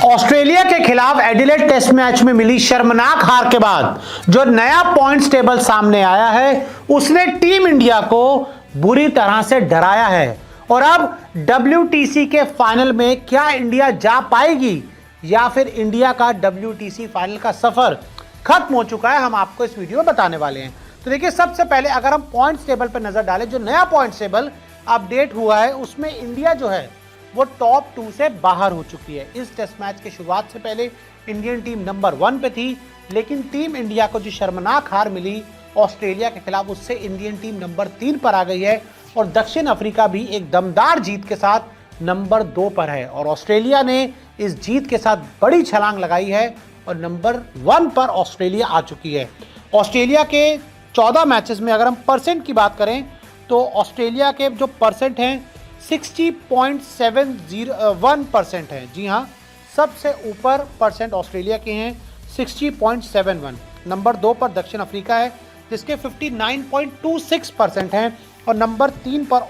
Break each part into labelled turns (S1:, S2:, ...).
S1: Australia के खिलाफ Adelaide test match में मिली शर्मनाक हार के बाद जो नया पॉइंट्स टेबल सामने आया है उसने टीम इंडिया को बुरी तरह से डराया है। और अब WTC के फाइनल में क्या इंडिया जा पाएगी या फिर इंडिया का WTC फाइनल का सफर खत्म हो चुका है, हम आपको इस वीडियो में बताने वाले हैं। तो देखिए, सबसे पहले अगर हम पॉइंट्स टेबल पर नजर डालें, जो नया पॉइंट्स टेबल अपडेट हुआ है उसमें इंडिया जो है वो टॉप 2 से बाहर हो चुकी है। इस टेस्ट मैच के शुरुआत से पहले इंडियन टीम नंबर 1 पे थी, लेकिन टीम इंडिया को जो शर्मनाक हार मिली ऑस्ट्रेलिया के खिलाफ, उससे इंडियन टीम नंबर 3 पर आ गई है और दक्षिण अफ्रीका भी एक दमदार जीत के साथ नंबर 2 पर है। और ऑस्ट्रेलिया ने इस जीत के साथ बड़ी छलांग लगाई है और नंबर 1 पर ऑस्ट्रेलिया आ चुकी है। ऑस्ट्रेलिया के 14 मैचेस में अगर हम परसेंट की बात करें तो ऑस्ट्रेलिया के जो परसेंट हैं 60.71% है। जी हाँ, सबसे ऊपर परसेंट ऑस्ट्रेलिया के हैं 60.71। नंबर 2 पर दक्षिण अफ्रीका है जिसके 59.26% हैं और नंबर 3 पर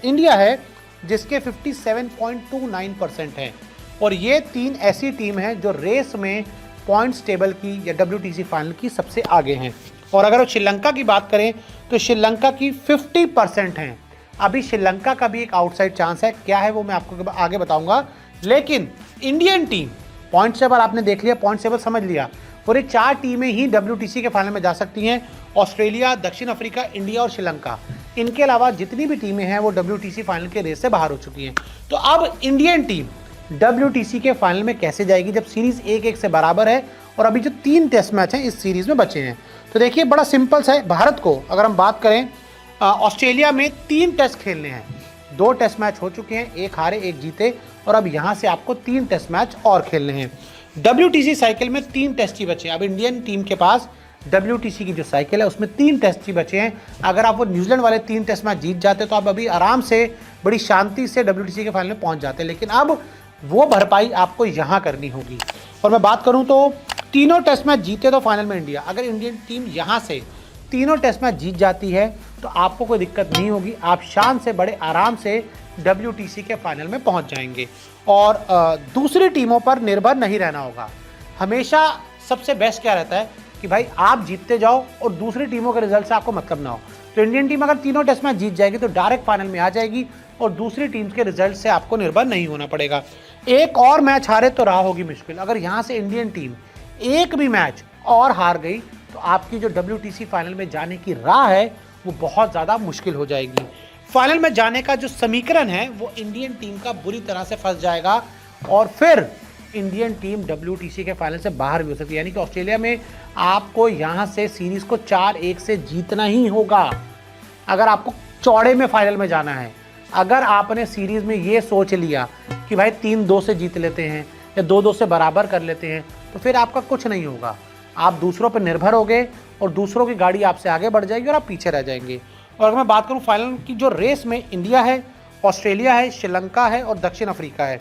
S1: इंडिया है जिसके 57.29% हैं। और ये 3 ऐसी टीम हैं जो रेस में पॉइंट्स टेबल की या WTC फाइनल की सबसे आगे हैं। और अगर श्रीलंका की बात करें तो श्रीलंका की 50% हैं। अभी श्रीलंका का भी एक आउटसाइड चांस है, क्या है वो मैं आपको आगे बताऊंगा। लेकिन इंडियन टीम पॉइंट टेबल आपने देख लिया, पॉइंट टेबल समझ लिया, और ये 4 टीमें ही WTC के फाइनल में जा सकती हैं। ऑस्ट्रेलिया, दक्षिण अफ्रीका, इंडिया और श्रीलंका। इनके अलावा जितनी भी टीमें हैं वो WTC फाइनल के रेस से बाहर हो चुकी हैं। तो अब इंडियन टीम WTC के फाइनल में कैसे जाएगी जब सीरीज 1-1 से बराबर है और अभी जो 3 टेस्ट मैच हैं इस सीरीज में बचे हैं। तो देखिए, बड़ा सिंपल सा है। भारत को अगर हम बात करें, ऑस्ट्रेलिया में 3 टेस्ट खेलने हैं। 2 टेस्ट मैच हो चुके हैं, 1 हारे 1 जीते, और अब यहां से आपको 3 टेस्ट मैच और खेलने हैं। WTC साइकिल में 3 टेस्ट ही बचे हैं। अब इंडियन टीम के पास WTC की जो साइकिल है उसमें 3 टेस्ट ही बचे हैं। अगर आप वो न्यूजीलैंड वाले 3 टेस्ट मैच जीत जाते तो आप अभी आराम से बड़ी शांति से WTC के फाइनल में पहुंच जाते, लेकिन अब वो भरपाई आपको यहाँ करनी होगी। और मैं बात करूँ तो तीनों टेस्ट मैच जीते तो फाइनल में इंडिया, अगर इंडियन टीम यहाँ से तीनों टेस्ट मैच जीत जाती है तो आपको कोई दिक्कत नहीं होगी, आप शान से बड़े आराम से WTC के फाइनल में पहुंच जाएंगे। और दूसरी टीमों पर निर्भर नहीं रहना होगा। हमेशा सबसे बेस्ट क्या रहता है कि भाई आप जीतते जाओ और दूसरी टीमों के रिजल्ट से आपको मतलब ना हो। तो इंडियन टीम अगर तीनों टेस्ट मैच जीत जाएगी तो डायरेक्ट फाइनल में आ जाएगी और दूसरी टीम्स के रिजल्ट से आपको निर्भर नहीं होना पड़ेगा। एक और मैच हारे तो राह होगी मुश्किल। अगर यहाँ से इंडियन टीम एक भी मैच और हार गई तो आपकी जो WTC फाइनल में जाने की राह है वो बहुत ज़्यादा मुश्किल हो जाएगी। फाइनल में जाने का जो समीकरण है वो इंडियन टीम का बुरी तरह से फंस जाएगा और फिर इंडियन टीम WTC के फाइनल से बाहर भी हो सकती है। यानी कि ऑस्ट्रेलिया में आपको यहाँ से सीरीज को 4-1 से जीतना ही होगा अगर आपको चौड़े में फाइनल में जाना है। अगर आपने सीरीज में ये सोच लिया कि भाई 3-2 से जीत लेते हैं या 2-2 से बराबर कर लेते हैं तो फिर आपका कुछ नहीं होगा। आप दूसरों पर निर्भर होगे और दूसरों की गाड़ी आपसे आगे बढ़ जाएगी और आप पीछे रह जाएंगे। और अगर मैं बात करूं फाइनल की, जो रेस में इंडिया है, ऑस्ट्रेलिया है, श्रीलंका है और दक्षिण अफ्रीका है।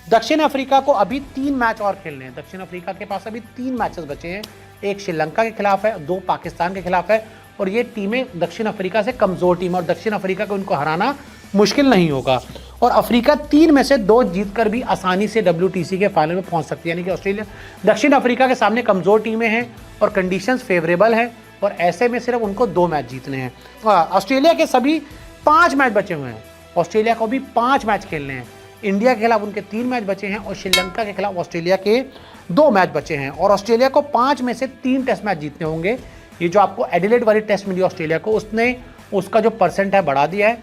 S1: दक्षिण अफ्रीका को अभी 3 मैच और खेलने हैं। दक्षिण अफ्रीका के पास अभी 3 मैचेस बचे हैं, एक श्रीलंका के खिलाफ है, 2 पाकिस्तान के खिलाफ है। और ये टीमें दक्षिण अफ्रीका से कमज़ोर टीम और दक्षिण अफ्रीका को उनको हराना मुश्किल नहीं होगा। और अफ्रीका 3 में से 2 जीतकर भी आसानी से WTC के फाइनल में पहुंच सकती है। यानी कि ऑस्ट्रेलिया, दक्षिण अफ्रीका के सामने कमज़ोर टीमें हैं और कंडीशंस फेवरेबल हैं और ऐसे में सिर्फ उनको 2 मैच जीतने हैं। ऑस्ट्रेलिया के सभी 5 मैच बचे हुए हैं। ऑस्ट्रेलिया को भी 5 मैच खेलने हैं। इंडिया के खिलाफ उनके 3 मैच बचे हैं और श्रीलंका के खिलाफ ऑस्ट्रेलिया के 2 मैच बचे हैं। और ऑस्ट्रेलिया को 5 में से 3 टेस्ट मैच जीतने होंगे। ये जो आपको एडिलेड वाली टेस्ट मिली ऑस्ट्रेलिया को, उसने उसका जो परसेंट है बढ़ा दिया है।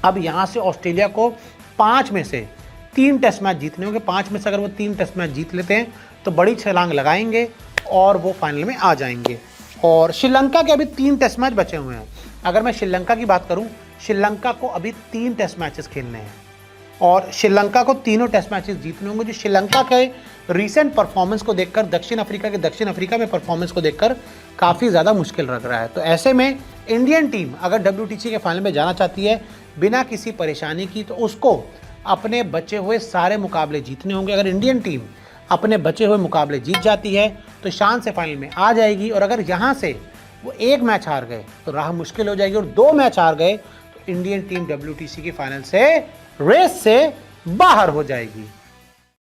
S1: अब यहाँ से ऑस्ट्रेलिया को 5 में से 3 टेस्ट मैच जीतने होंगे। 5 में से अगर वो 3 टेस्ट मैच जीत लेते हैं तो बड़ी छलांग लगाएंगे और वो फाइनल में आ जाएंगे। और श्रीलंका के अभी 3 टेस्ट मैच बचे हुए हैं। अगर मैं श्रीलंका की बात करूं, श्रीलंका को अभी 3 टेस्ट मैचेस खेलने हैं और श्रीलंका को तीनों टेस्ट मैचेस जीतने होंगे। जो श्रीलंका के रीसेंट परफॉर्मेंस को देखकर दक्षिण अफ्रीका में परफॉर्मेंस को देखकर काफ़ी ज़्यादा मुश्किल लग रहा है। तो ऐसे में इंडियन टीम अगर WTC के फाइनल में जाना चाहती है बिना किसी परेशानी की तो उसको अपने बचे हुए सारे मुकाबले जीतने होंगे। अगर इंडियन टीम अपने बचे हुए मुकाबले जीत जाती है तो शान से फाइनल में आ जाएगी। और अगर यहाँ से वो 1 मैच हार गए तो राह मुश्किल हो जाएगी और 2 मैच हार गए तो इंडियन टीम WTC की फाइनल से रेस से बाहर हो जाएगी।